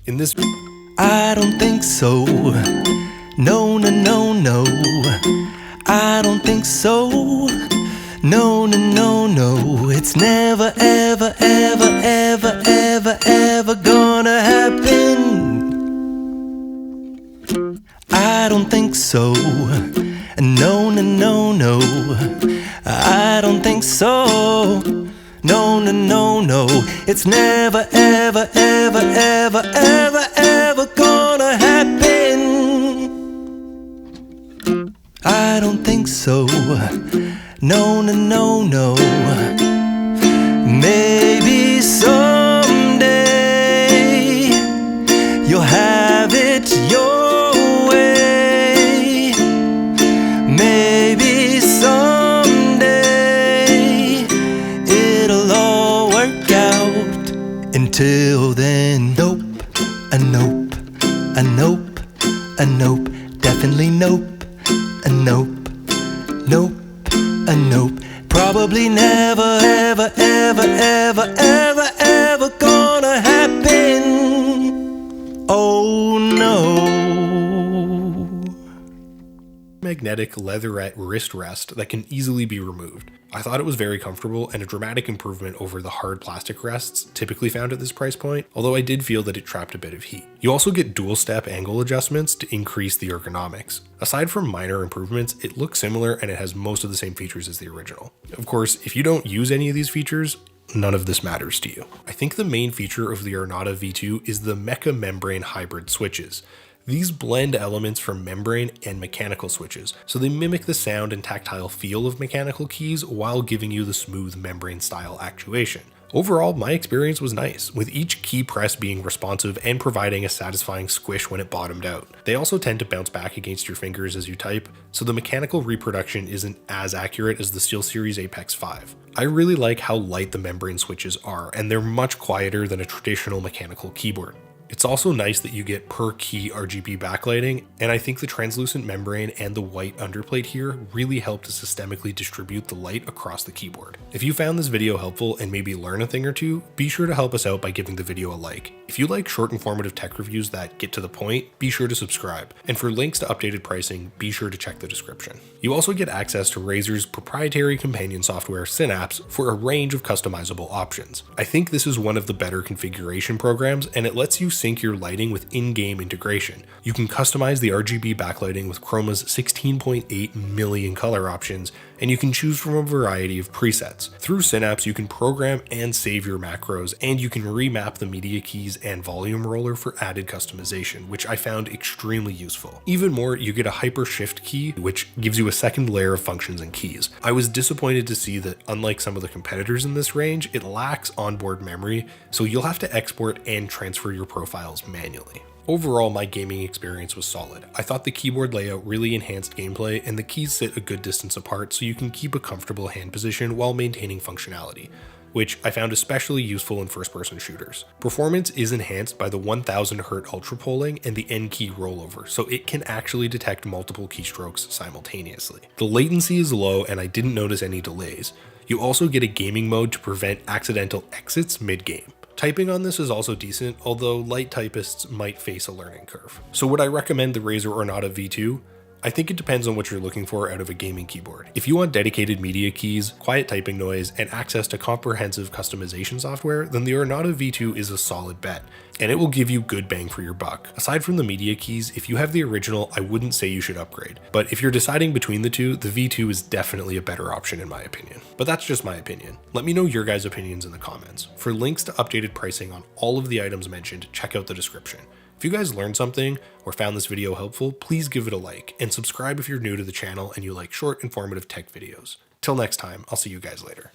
In this, I don't think so. No, no, no, no. I don't think so. No, no, no, no. It's never, ever, ever, ever, ever, ever gonna happen. I don't think so. No, no, no, no. I don't think so. No, no, no, no. It's never, ever, ever, ever, ever, ever gonna happen. I don't think so. No, no, no, no. Maybe someday you'll have it your way. Maybe someday it'll all work out. Until then, nope, a nope, a nope, a nope, definitely nope, a nope, nope, a nope. Probably never, ever, ever, ever, ever, ever gonna happen. Oh no. Magnetic leatherette wrist rest that can easily be removed. I thought it was very comfortable and a dramatic improvement over the hard plastic rests typically found at this price point, although I did feel that it trapped a bit of heat. You also get dual step angle adjustments to increase the ergonomics. Aside from minor improvements, it looks similar and it has most of the same features as the original. Of course, if you don't use any of these features, none of this matters to you. I think the main feature of the Ornata V2 is the mecha membrane hybrid switches. These blend elements from membrane and mechanical switches, so they mimic the sound and tactile feel of mechanical keys while giving you the smooth membrane style actuation. Overall, my experience was nice, with each key press being responsive and providing a satisfying squish when it bottomed out. They also tend to bounce back against your fingers as you type, so the mechanical reproduction isn't as accurate as the SteelSeries Apex 5. I really like how light the membrane switches are, and they're much quieter than a traditional mechanical keyboard. It's also nice that you get per key RGB backlighting, and I think the translucent membrane and the white underplate here really help to systemically distribute the light across the keyboard. If you found this video helpful and maybe learn a thing or two, be sure to help us out by giving the video a like. If you like short informative tech reviews that get to the point, be sure to subscribe. And for links to updated pricing, be sure to check the description. You also get access to Razer's proprietary companion software Synapse for a range of customizable options. I think this is one of the better configuration programs, and it lets you sync your lighting with in-game integration. You can customize the RGB backlighting with Chroma's 16.8 million color options, and you can choose from a variety of presets. Through Synapse, you can program and save your macros, and you can remap the media keys and volume roller for added customization, which I found extremely useful. Even more, you get a hyper shift key, which gives you a second layer of functions and keys. I was disappointed to see that unlike some of the competitors in this range, it lacks onboard memory, so you'll have to export and transfer your profiles manually. Overall, my gaming experience was solid. I thought the keyboard layout really enhanced gameplay, and the keys sit a good distance apart so you can keep a comfortable hand position while maintaining functionality, which I found especially useful in first-person shooters. Performance is enhanced by the 1000 Hz ultra polling and the N key rollover, so it can actually detect multiple keystrokes simultaneously. The latency is low and I didn't notice any delays. You also get a gaming mode to prevent accidental exits mid-game. Typing on this is also decent, although light typists might face a learning curve. So would I recommend the Razer Ornata V2? I think it depends on what you're looking for out of a gaming keyboard. If you want dedicated media keys, quiet typing noise, and access to comprehensive customization software, then the Ornata V2 is a solid bet, and it will give you good bang for your buck. Aside from the media keys, if you have the original, I wouldn't say you should upgrade. But if you're deciding between the two, the V2 is definitely a better option in my opinion. But that's just my opinion. Let me know your guys' opinions in the comments. For links to updated pricing on all of the items mentioned, check out the description. If you guys learned something or found this video helpful, please give it a like and subscribe if you're new to the channel and you like short, informative tech videos. Till next time, I'll see you guys later.